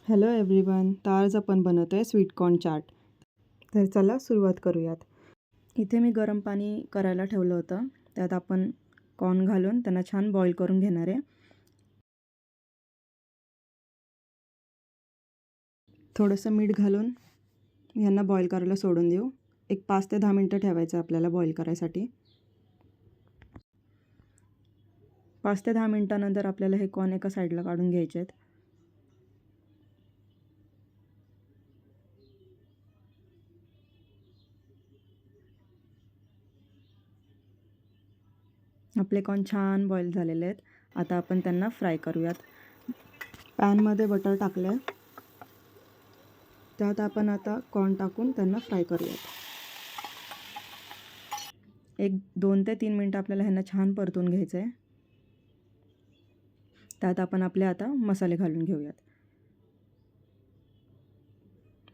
Hello everyone. तर आज आपण बनवतो आहे स्वीट कॉर्न चाट. तर चला सुरुवात करूयात. इथे मी गरम पाणी करायला ठेवलं होतं. त्यात आपण कॉर्न घालून त्यांना छान बॉईल करून घेणार आहे. थोडंसं मीठ घालून ह्यांना बॉईल करायला सोडून देऊ. एक 5 ते 10 मिनटं ठेवायचं आपल्याला बॉईल करायसाठी. 5 ते 10 मिनटानंतर आपल्याला हे कॉर्न एका साईडला काढून घ्यायचे आहेत. आपले कॉर्न छान बॉईल झालेले आहेत. आता आपण त्यांना फ्राय करूयात. पॅनमध्ये बटर टाकलं आहे. त्यात आपण आता कॉर्न टाकून त्यांना फ्राय करूयात. 2 ते 3 मिनटं आपल्याला ह्यांना छान परतून घ्यायचं आहे. त्यात आपण आपले आता मसाले घालून घेऊयात.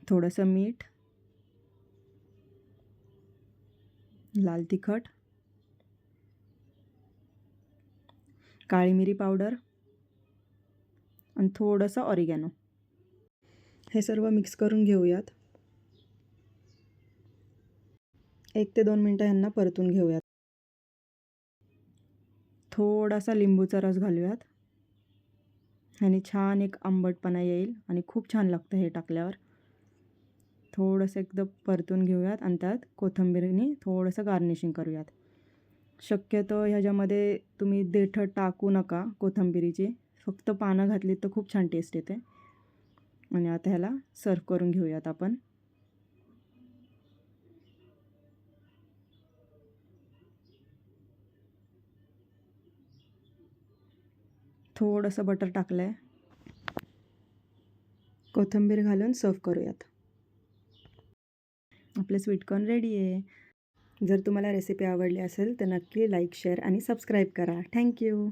थोडंसं मीठ, लाल तिखट, काळी मिरी पावडर आणि थोडंसं ऑरिगॅनो. हे सर्व मिक्स करून घेऊयात. 1 ते 2 मिनटं ह्यांना परतून घेऊयात. थोडासा लिंबूचा रस घालूयात. ह्याने छान एक आंबटपणा येईल आणि खूप छान लागतं हे टाकल्यावर. थोडंसं एकदम परतून घेऊयात आणि त्यात कोथिंबीरने थोडंसं गार्निशिंग करूयात. शक्यतो ह्याच्यामध्ये तुम्ही देठ टाकू नका कोथिंबीरीची. फक्त पानं घातली तर खूप छान टेस्ट येते. आणि आता ह्याला सर्व करून घेऊयात आपण. थोडंसं बटर टाकलं आहे. कोथिंबीर घालून सर्व करूयात. आपले स्वीट कॉर्न रेडी आहे. जर तुम्हाला रेसिपी आवडली असेल तर नक्की लाईक, शेअर आणि सबस्क्राईब करा. थँक्यू.